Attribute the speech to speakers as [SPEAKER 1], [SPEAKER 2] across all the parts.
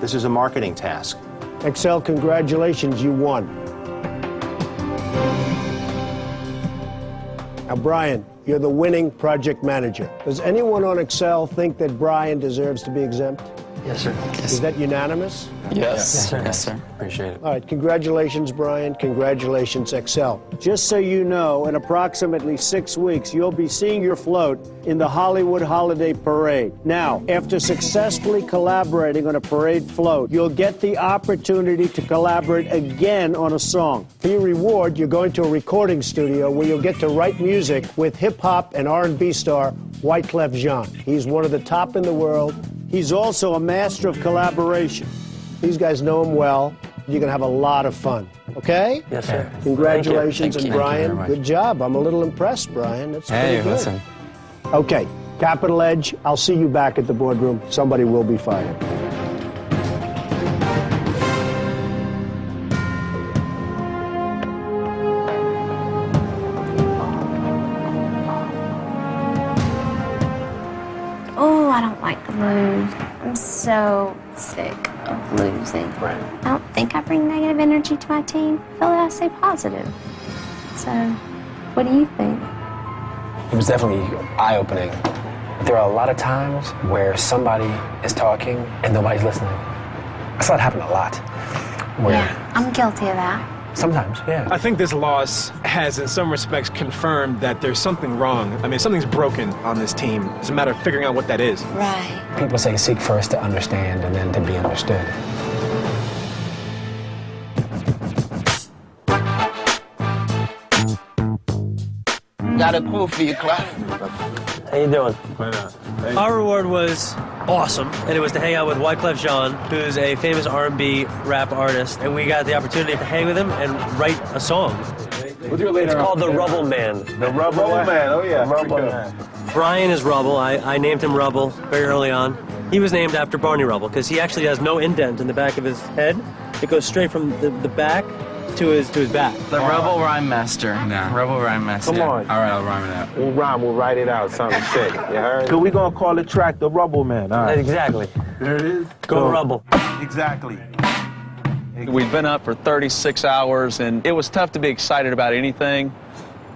[SPEAKER 1] This is a marketing task.
[SPEAKER 2] Excel, congratulations, you won. Now, Brian, you're the winning project manager. Does anyone on Excel think that Brian deserves to be exempt?
[SPEAKER 3] Yes, sir.
[SPEAKER 2] Is that unanimous?
[SPEAKER 3] Yes, sir. Yes, sir.
[SPEAKER 4] Appreciate it.
[SPEAKER 2] All right, congratulations, Brian. Congratulations, Excel. Just so you know, in approximately 6 weeks, you'll be seeing your float in the Hollywood Holiday Parade. Now, after successfully collaborating on a parade float, you'll get the opportunity to collaborate again on a song. For your reward, you're going to a recording studio where you'll get to write music with hip-hop and R&B star Wyclef Jean. He's one of the top in the world. He's also a master of collaboration. These guys know him well. You're going to have a lot of fun. Okay?
[SPEAKER 3] Yes, sir.
[SPEAKER 2] Congratulations,
[SPEAKER 3] Thank you.
[SPEAKER 2] and Brian,
[SPEAKER 4] Thank you very much.
[SPEAKER 2] good job. I'm a little impressed, Brian. That's pretty good.
[SPEAKER 4] Listen.
[SPEAKER 2] Okay, Capital Edge, I'll see you back at the boardroom. Somebody will be fired.
[SPEAKER 5] Oh, I don't like to lose. I'm so sick of losing.
[SPEAKER 3] Right.
[SPEAKER 5] I don't think I bring negative energy to my team. I feel that I stay positive. So, what do you think?
[SPEAKER 3] It was definitely eye-opening. There are a lot of times where somebody is talking and nobody's listening. I saw it happen a lot. Where
[SPEAKER 5] Yeah, I'm guilty of that.
[SPEAKER 3] Sometimes, yeah.
[SPEAKER 6] I think this loss has, in some respects, confirmed that there's something wrong. I mean, something's broken on this team. It's a matter of figuring out what that is.
[SPEAKER 5] Right.
[SPEAKER 3] People say seek first to understand and then to be understood.
[SPEAKER 7] Got a quote for you, Clef.
[SPEAKER 3] How you doing?
[SPEAKER 8] Our reward was awesome, and it was to hang out with Wyclef Jean, who's a famous R&B rap artist, and we got the opportunity to hang with him and write a song.
[SPEAKER 3] It's called The Rubble Man.
[SPEAKER 7] The Rubble Man. Oh, yeah.
[SPEAKER 3] Rubble Man.
[SPEAKER 8] Brian is Rubble. I named him Rubble very early on. He was named after Barney Rubble because he actually has no indent in the back of his head. It goes straight from the back to his back.
[SPEAKER 4] The Rebel Rhyme Master. Nah. Rebel Rhyme Master.
[SPEAKER 7] Come on.
[SPEAKER 4] All right, I'll rhyme it out.
[SPEAKER 7] We'll rhyme, we'll write it out, something sick. You heard? So we gonna call the track The Rubble Man. All right.
[SPEAKER 8] Exactly.
[SPEAKER 7] There it is.
[SPEAKER 8] Go Rubble.
[SPEAKER 7] Exactly.
[SPEAKER 9] We'd been up for 36 hours, and it was tough to be excited about anything.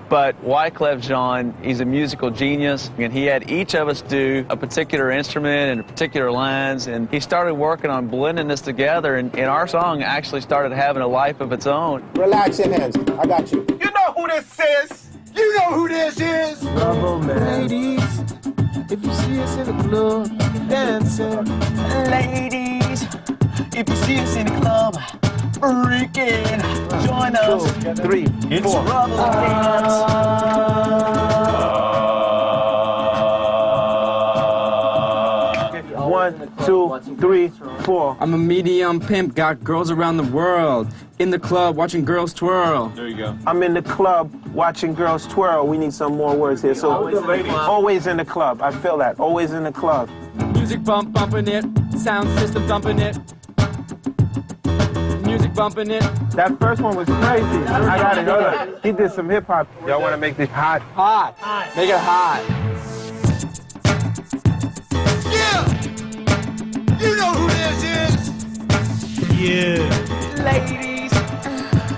[SPEAKER 9] But Wyclef Jean, he's a musical genius, and he had each of us do a particular instrument and particular lines, and he started working on blending this together, and our song actually started having a life of its own.
[SPEAKER 2] Relax your hands. I got you.
[SPEAKER 7] You know who this is? You know who this is?
[SPEAKER 2] Rubble Man.
[SPEAKER 7] Ladies, if you see us in the club, dancing. Ladies, if you see us in the club, freaking, join us.
[SPEAKER 2] 2, 3,
[SPEAKER 7] It's
[SPEAKER 2] 4.
[SPEAKER 7] Rubble Dance.
[SPEAKER 2] 1, 2, 3, 4.
[SPEAKER 4] I'm a medium pimp, got girls around the world. In the club, watching girls twirl.
[SPEAKER 9] There you go.
[SPEAKER 7] I'm in the club watching girls twirl. We need some more words here. So always in the club. I feel that. Always in the club.
[SPEAKER 4] Music bumping it, sound system thumping it. Music bumping it.
[SPEAKER 7] That first one was crazy. I got it. Hold up. He did some hip hop. Y'all want to make this hot?
[SPEAKER 4] Hot. Make it hot.
[SPEAKER 7] Yeah. You know who this is.
[SPEAKER 8] Yeah.
[SPEAKER 7] Ladies,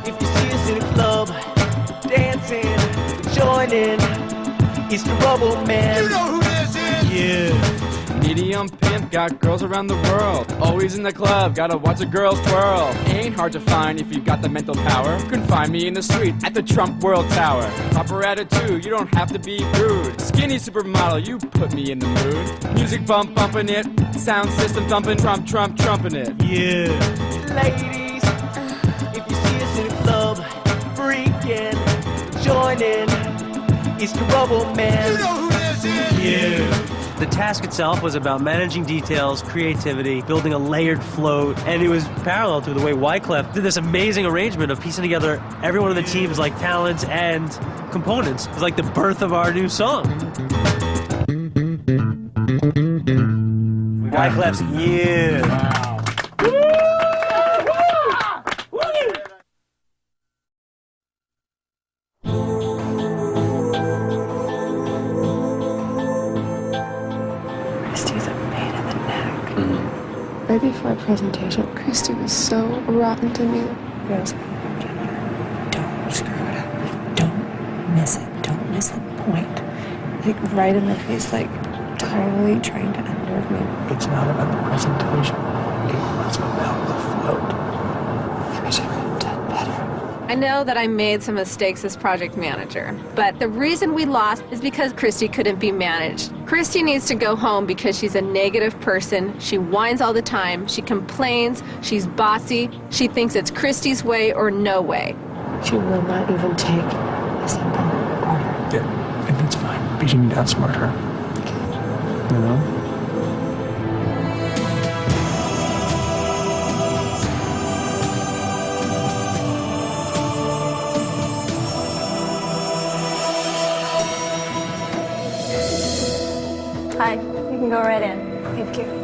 [SPEAKER 7] if you see us in the club, dancing, joining, it's the Rubble Man. You know who this is.
[SPEAKER 8] Yeah.
[SPEAKER 4] Medium pimp, got girls around the world. Always in the club, gotta watch the girls twirl. Ain't hard to find if you got the mental power. You can find me in the street at the Trump World Tower. Proper attitude, you don't have to be rude. Skinny supermodel, you put me in the mood. Music bumping it, sound system thumping, trumping it.
[SPEAKER 8] Yeah.
[SPEAKER 7] Ladies, if you see us in the club, freaking, joining, it's the Rubble Man. You know who this is.
[SPEAKER 8] Yeah. The task itself was about managing details, creativity, building a layered float, and it was parallel to the way Wyclef did this amazing arrangement of piecing together every one of the team's like talents and components. It was like the birth of our new song. Wyclef's Yeah.
[SPEAKER 7] Wow.
[SPEAKER 5] Right before I press
[SPEAKER 1] presentation. Christy was so rotten to me.
[SPEAKER 10] Yes. Don't screw it up. Don't miss it. Don't miss the point. Like, right in my face, like, totally trying to unnerve me.
[SPEAKER 3] It's not about the presentation. It was about the float.
[SPEAKER 10] I wish I could have done better.
[SPEAKER 11] I know that I made some mistakes as project manager, but the reason we lost is because Christy couldn't be managed. Christy needs to go home because she's a negative person. She whines all the time. She complains. She's bossy. She thinks it's Christy's way or no way.
[SPEAKER 10] She will not even take a simple order.
[SPEAKER 3] Yeah, and it's fine. Because you need to outsmart her. You know?
[SPEAKER 5] Hi, you can go right in.
[SPEAKER 10] Thank you.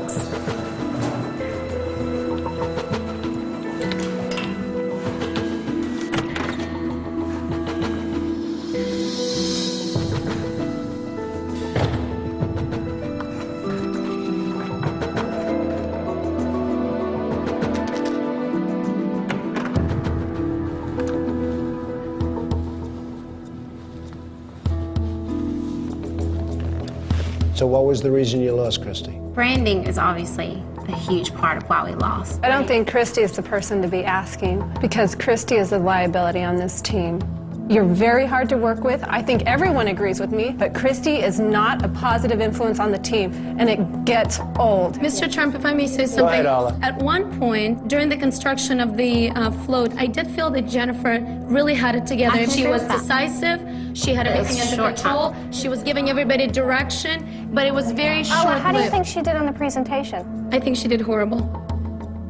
[SPEAKER 2] So what was the reason you lost, Christy?
[SPEAKER 5] Branding is obviously a huge part of why we lost.
[SPEAKER 1] I don't think Christy is the person to be asking, because Christy is a liability on this team. You're very hard to work with. I think everyone agrees with me, but Christy is not a positive influence on the team, and it gets old.
[SPEAKER 12] Mr. Trump, if I may say something.
[SPEAKER 2] Go ahead, Ala.
[SPEAKER 12] At one point, during the construction of the float, I did feel that Jennifer really had it together. She was decisive. She had everything under control. She was giving everybody direction, but it was very short-lived.
[SPEAKER 5] How do you think she did on the presentation?
[SPEAKER 12] I think she did horrible.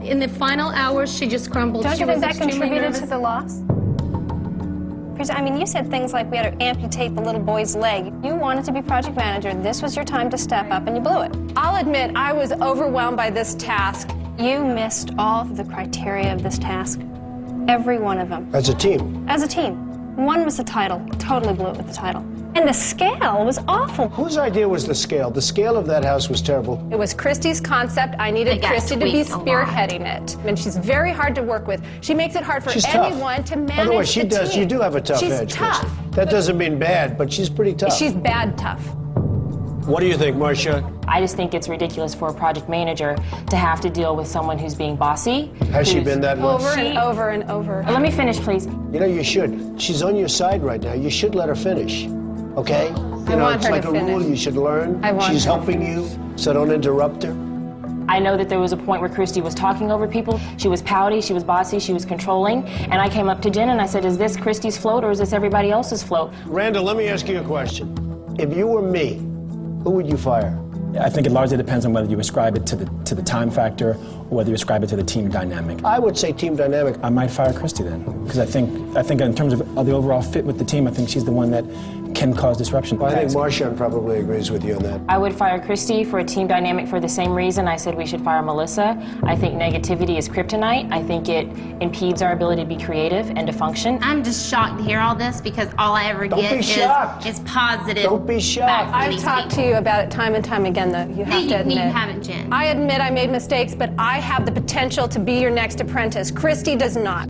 [SPEAKER 12] In the final hours, she just crumbled.
[SPEAKER 5] Don't
[SPEAKER 12] She
[SPEAKER 5] you
[SPEAKER 12] was
[SPEAKER 5] think that
[SPEAKER 12] extremely
[SPEAKER 5] contributed
[SPEAKER 12] nervous.
[SPEAKER 5] to the loss? Because, I mean, you said things like we had to amputate the little boy's leg. You wanted to be project manager. This was your time to step up, and you blew it.
[SPEAKER 1] I'll admit, I was overwhelmed by this task.
[SPEAKER 5] You missed all of the criteria of this task. Every one of them.
[SPEAKER 2] As a team.
[SPEAKER 5] As a team. One was the title. Totally blew it with the title. And the scale was awful.
[SPEAKER 2] Whose idea was the scale? The scale of that house was terrible.
[SPEAKER 1] It was Christy's concept. I needed Christy to be spearheading it. And she's very hard to work with. She makes it hard for
[SPEAKER 2] She's
[SPEAKER 1] anyone
[SPEAKER 2] tough.
[SPEAKER 1] to manage
[SPEAKER 2] By the way,
[SPEAKER 1] the team.
[SPEAKER 2] You do have a tough
[SPEAKER 1] She's
[SPEAKER 2] edge,
[SPEAKER 1] tough.
[SPEAKER 2] Christy. That doesn't mean bad, but she's pretty tough.
[SPEAKER 1] She's bad tough.
[SPEAKER 2] What do you think, Marcia?
[SPEAKER 13] I just think it's ridiculous for a project manager to have to deal with someone who's being bossy.
[SPEAKER 2] Has she been that much?
[SPEAKER 1] Over and over and over.
[SPEAKER 13] Let me finish, please.
[SPEAKER 2] You know, you should. She's on your side right now. You should let her finish, okay?
[SPEAKER 1] I want
[SPEAKER 2] it's
[SPEAKER 1] her
[SPEAKER 2] like
[SPEAKER 1] to
[SPEAKER 2] a
[SPEAKER 1] finish.
[SPEAKER 2] rule you should learn.
[SPEAKER 1] I want
[SPEAKER 2] She's
[SPEAKER 1] her to
[SPEAKER 2] helping you, so don't interrupt her.
[SPEAKER 13] I know that there was a point where Christy was talking over people. She was pouty, she was bossy, she was controlling. And I came up to Jen and I said, is this Christy's float or is this everybody else's float?
[SPEAKER 2] Randall, let me ask you a question. If you were me, who would you fire?
[SPEAKER 3] I think it largely depends on whether you ascribe it to the time factor or whether you ascribe it to the team dynamic.
[SPEAKER 2] I would say team dynamic.
[SPEAKER 3] I might fire Christy then, because I think in terms of the overall fit with the team, I think she's the one that can cause disruption.
[SPEAKER 2] Well, I think Marshawn probably agrees with you on that.
[SPEAKER 13] I would fire Christy for a team dynamic for the same reason I said we should fire Melissa. I think negativity is kryptonite. I think it impedes our ability to be creative and to function.
[SPEAKER 5] I'm just shocked to hear all this because all I ever
[SPEAKER 2] Don't
[SPEAKER 5] get
[SPEAKER 2] be shocked.
[SPEAKER 5] is positive.
[SPEAKER 2] Don't be shocked.
[SPEAKER 1] I've talked to you about it time and time again, though. You have to admit.
[SPEAKER 5] You haven't, Jen.
[SPEAKER 1] I admit I made mistakes, but I have the potential to be your next apprentice. Christy does not.